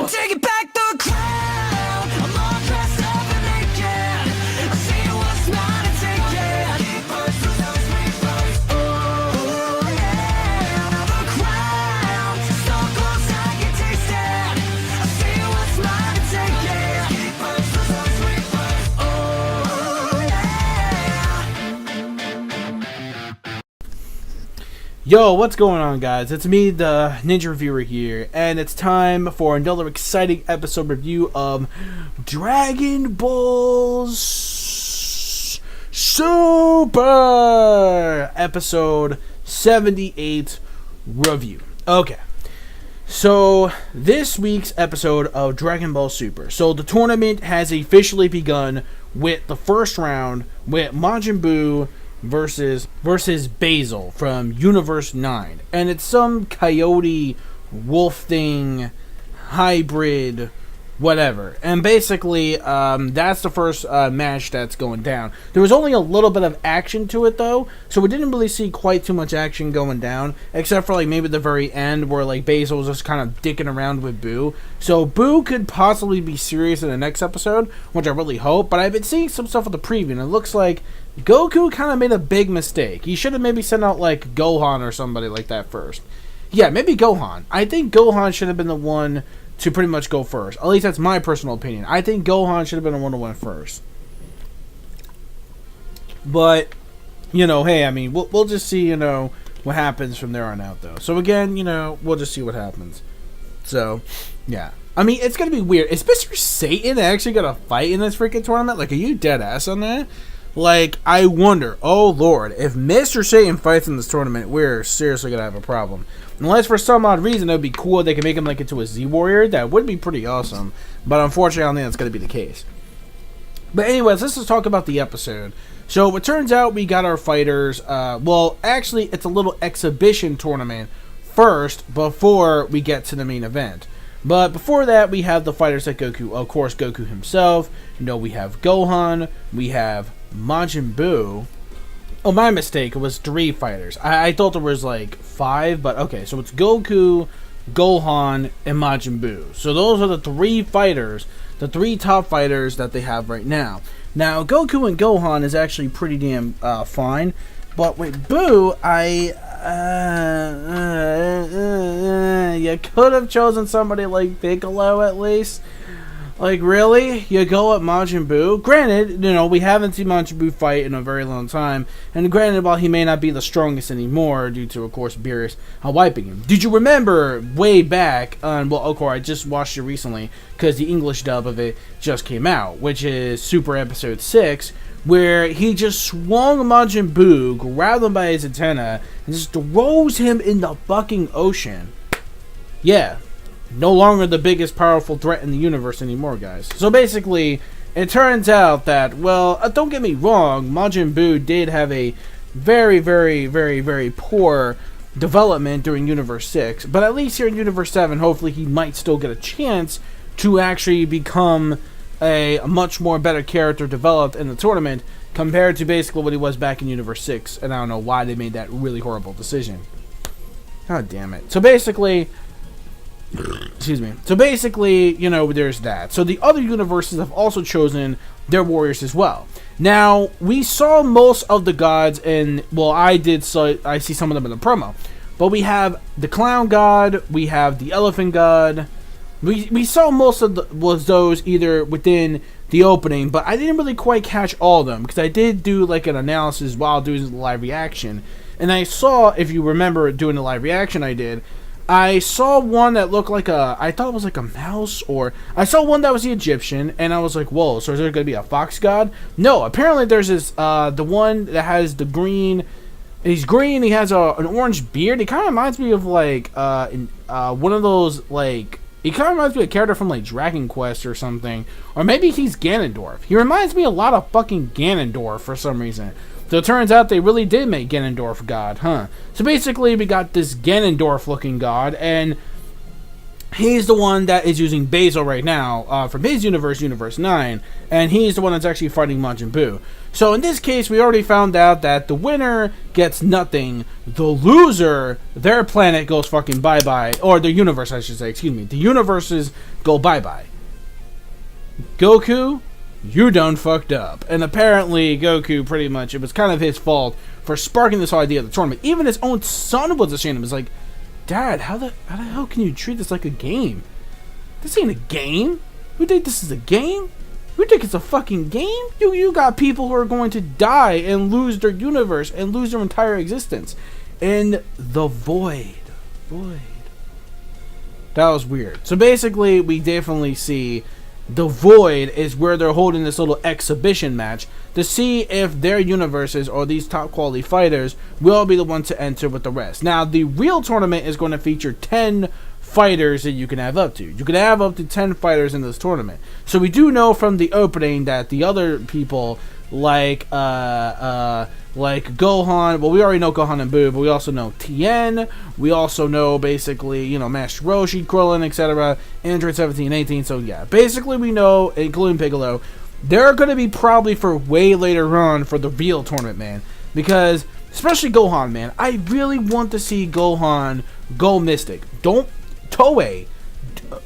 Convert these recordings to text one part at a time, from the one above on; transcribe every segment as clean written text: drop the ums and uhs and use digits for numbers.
taking back the crown. I'm all dressed up and naked. I see what's mine and take it. Keepers, losers, reapers. Oh yeah, the crown. So close I can taste it. I see what's mine and take it. Keepers, losers, reapers. Oh yeah. Yo, what's going on, guys? It's me, the Ninja Reviewer here, and it's time for another exciting episode review of Dragon Ball Super episode 78 review. Okay, so this week's episode of Dragon Ball Super. So the tournament has officially begun with the first round with Majin Buu versus BASIL from Universe 9, and it's some coyote wolf thing hybrid whatever, and basically that's the first match that's going down. There was only a little bit of action to it though, so we didn't really see quite too much action going down, except for like maybe the very end where like BASIL was just kind of dicking around with Buu. So Buu could possibly be serious in the next episode, which I really hope, but I've been seeing some stuff with the preview and it looks like Goku kind of made a big mistake. He should have maybe sent out like Gohan or somebody like that first. Yeah, maybe Gohan. I think Gohan should have been the one to pretty much go first. At least that's my personal opinion. I think Gohan should have been the one to win first. But, you know, hey, I mean, we'll just see, you know, what happens from there on out, though. So, again, you know, we'll just see what happens. So, yeah. I mean, it's going to be weird. Is Mr. Satan actually going to fight in this freaking tournament? Like, are you dead ass on that? Like, I wonder, oh lord, if Mr. Satan fights in this tournament, we're seriously going to have a problem. Unless for some odd reason it would be cool if they could make him like into a Z-Warrior. That would be pretty awesome. But unfortunately, I don't think that's going to be the case. But anyways, let's just talk about the episode. So it turns out we got our fighters. Well, actually, it's a little exhibition tournament first before we get to the main event. But before that, we have the fighters that Goku, of course, Goku himself. You know, we have Gohan, we have Majin Buu. Oh, my mistake. It was 3 fighters. I thought there was like 5, but okay. So it's Goku, Gohan, and Majin Buu. So those are the 3 fighters, the 3 top fighters that they have right now. Now, Goku and Gohan is actually pretty damn fine. But with Buu, you could have chosen somebody like Piccolo at least. Like, really? You go at Majin Buu? Granted, you know, we haven't seen Majin Buu fight in a very long time. And granted, while he may not be the strongest anymore, due to, of course, Beerus wiping him. Did you remember way back on, well, of course, I just watched it recently, because the English dub of it just came out, which is Super Episode 6, where he just swung Majin Buu, grabbed him by his antenna, and just throws him in the fucking ocean. Yeah. No longer the biggest powerful threat in the universe anymore, guys. So basically, it turns out that, well, don't get me wrong, Majin Buu did have a very, very, very, very poor development during Universe 6, but at least here in Universe 7, hopefully he might still get a chance to actually become a much more better character developed in the tournament compared to basically what he was back in Universe 6, and I don't know why they made that really horrible decision. God damn it. So basically, excuse me. So basically, you know, there's that. So the other universes have also chosen their warriors as well. Now, we saw most of the gods in, well, I see some of them in the promo. But we have the clown god, we have the elephant god. We saw most of those either within the opening, but I didn't really quite catch all of them because I did do like an analysis while doing the live reaction. And I saw, if you remember doing the live reaction I saw one that looked like I thought it was like a mouse, or I saw one that was the Egyptian, and I was like, whoa, so is there going to be a fox god? No, apparently there's this, the one that has the green, he's green, he has an orange beard. He kind of reminds me of like, one of those, like, he kind of reminds me of a character from like Dragon Quest or something, or maybe he's Ganondorf. He reminds me a lot of fucking Ganondorf for some reason. So it turns out they really did make Ganondorf god, huh? So basically we got this Ganondorf looking god, and he's the one that is using BASIL right now from his universe, Universe 9, and he's the one that's actually fighting Majin Buu. So in this case, we already found out that the winner gets nothing. The loser, their planet goes fucking bye-bye. Or the universe, I should say, excuse me. The universes go bye-bye. Goku, you done fucked up. And apparently, Goku, pretty much, it was kind of his fault for sparking this whole idea of the tournament. Even his own son was ashamed of him. It's like, Dad, how the hell can you treat this like a game? This ain't a game. You think this is a game? You think it's a fucking game? You got people who are going to die and lose their universe and lose their entire existence. In the void. That was weird. So basically, we definitely see the void is where they're holding this little exhibition match to see if their universes or these top quality fighters will be the ones to enter with the rest. Now, the real tournament is going to feature 10 fighters that you can have up to. You can have up to 10 fighters in this tournament. So we do know from the opening that the other people like Gohan, well, we already know Gohan and Buu, but we also know Tien, we also know basically, you know, Master Roshi, Krillin, etc., Android 17 and 18, so yeah, basically we know, including Piccolo, they're going to be probably for way later on for the real tournament, man, because, especially Gohan, man, I really want to see Gohan go Mystic. Don't, Toei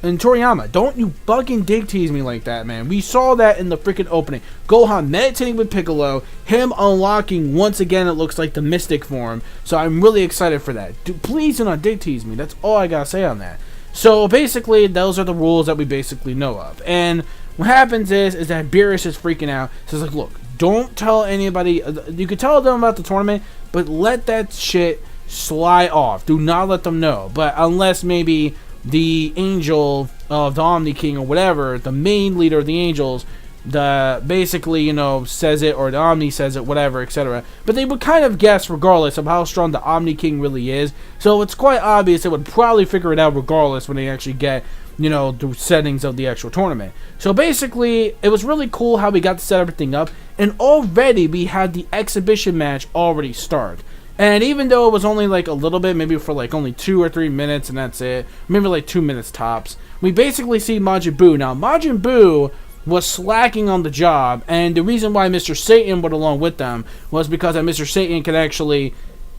and Toriyama, don't you fucking dig tease me like that, man. We saw that in the freaking opening. Gohan meditating with Piccolo, him unlocking once again, it looks like the Mystic form. So I'm really excited for that. Please do not dig tease me. That's all I gotta say on that. So basically, those are the rules that we basically know of. And what happens is that Beerus is freaking out. Says like, look, don't tell anybody. You can tell them about the tournament, but let that shit slide off. Do not let them know. But unless maybe the angel of the Omni King or whatever, the main leader of the angels, the basically, you know, says it, or the Omni says it, whatever, etc. But they would kind of guess regardless of how strong the Omni King really is. So it's quite obvious they would probably figure it out regardless when they actually get, you know, the settings of the actual tournament. So basically, it was really cool how we got to set everything up, and already we had the exhibition match already start. And even though it was only like a little bit, maybe for like only 2 or 3 minutes and that's it, maybe like 2 minutes tops, we basically see Majin Buu. Now, Majin Buu was slacking on the job, and the reason why Mr. Satan went along with them was because Mr. Satan could actually,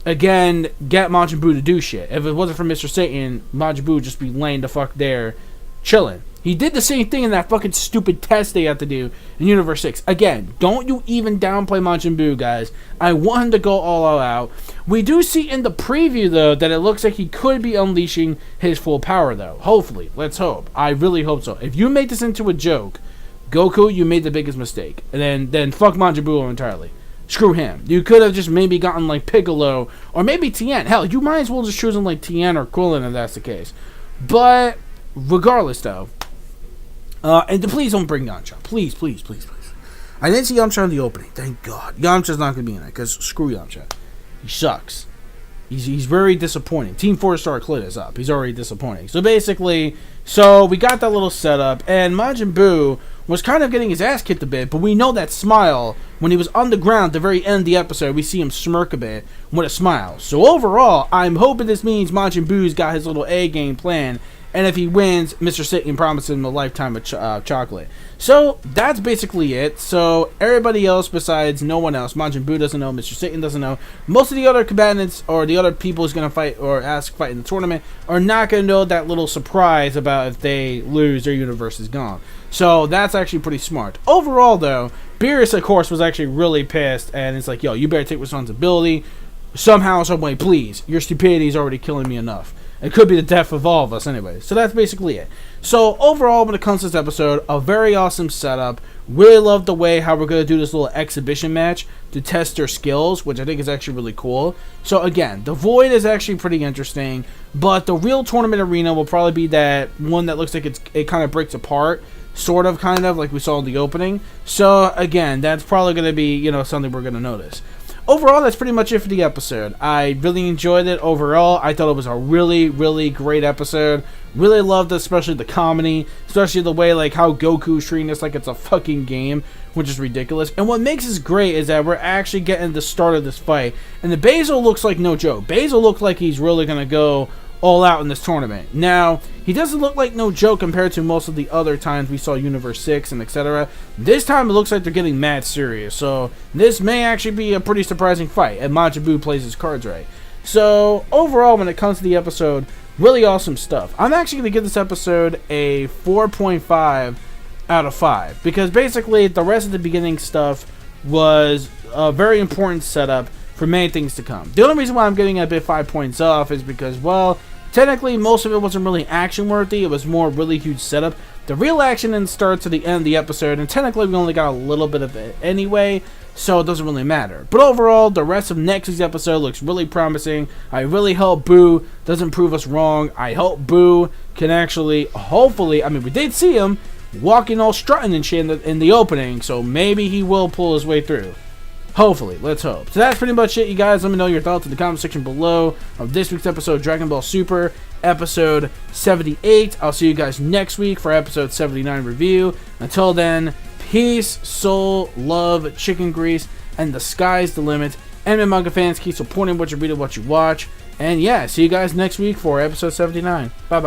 again, get Majin Buu to do shit. If it wasn't for Mr. Satan, Majin Buu would just be laying the fuck there, chilling. He did the same thing in that fucking stupid test they had to do in Universe 6. Again, don't you even downplay Majin Buu, guys. I want him to go all out. We do see in the preview, though, that it looks like he could be unleashing his full power, though. Hopefully. Let's hope. I really hope so. If you make this into a joke, Goku, you made the biggest mistake. And then fuck Majin Buu entirely. Screw him. You could have just maybe gotten, like, Piccolo, or maybe Tien. Hell, you might as well just choose him like Tien or Krillin if that's the case. But regardless, though, and please don't bring Yamcha. Please. I didn't see Yamcha in the opening. Thank God. Yamcha's not going to be in it, because screw Yamcha. He sucks. He's very disappointing. Team 4-star Clit is up. He's already disappointing. So basically, we got that little setup, and Majin Buu was kind of getting his ass kicked a bit, but we know that smile, when he was on the ground at the very end of the episode, we see him smirk a bit with a smile. So overall, I'm hoping this means Majin Buu's got his little A-game plan, and if he wins, Mr. Satan promises him a lifetime of chocolate. So, that's basically it. So, everybody else besides no one else, Majin Buu doesn't know, Mr. Satan doesn't know, most of the other combatants or the other people who's going to fight or ask fight in the tournament are not going to know that little surprise about if they lose, their universe is gone. So, that's actually pretty smart. Overall, though, Beerus, of course, was actually really pissed, and it's like, yo, you better take responsibility. Somehow, some way, please. Your stupidity is already killing me enough. It could be the death of all of us anyway. So that's basically it. So overall, when it comes to this episode, a very awesome setup. Really love the way how we're going to do this little exhibition match to test their skills, which I think is actually really cool. So again, the Void is actually pretty interesting, but the real tournament arena will probably be that one that looks like it kind of breaks apart, sort of, kind of, like we saw in the opening. So again, that's probably going to be, you know, something we're going to notice. Overall, that's pretty much it for the episode. I really enjoyed it overall. I thought it was a really, really great episode. Really loved especially the comedy, especially the way like how Goku's treating this like it's a fucking game, which is ridiculous. And what makes this great is that we're actually getting the start of this fight. And the BASIL looks like no joke. BASIL looks like he's really going to go all out in this tournament. Now, he doesn't look like no joke compared to most of the other times we saw Universe 6 and etc. This time it looks like they're getting mad serious, so this may actually be a pretty surprising fight, and Majin Buu plays his cards right. So, overall, when it comes to the episode, really awesome stuff. I'm actually going to give this episode a 4.5 out of 5, because basically the rest of the beginning stuff was a very important setup for many things to come. The only reason why I'm giving it a bit 5 points off is because, well, technically most of it wasn't really action worthy. It was more really huge setup. The real action then starts at the end of the episode, and technically we only got a little bit of it anyway, so it doesn't really matter. But overall, the rest of next week's episode looks really promising. I really hope Boo doesn't prove us wrong. I hope Boo can actually, hopefully, I mean, we did see him walking all strutting and shit in the opening, so maybe he will pull his way through. Hopefully, let's hope. So that's pretty much it, you guys. Let me know your thoughts in the comment section below of this week's episode of Dragon Ball Super, episode 78. I'll see you guys next week for episode 79 review. Until then, peace, soul, love, chicken grease, and the sky's the limit. Anime manga fans, keep supporting what you read and what you watch. And yeah, see you guys next week for episode 79. Bye-bye.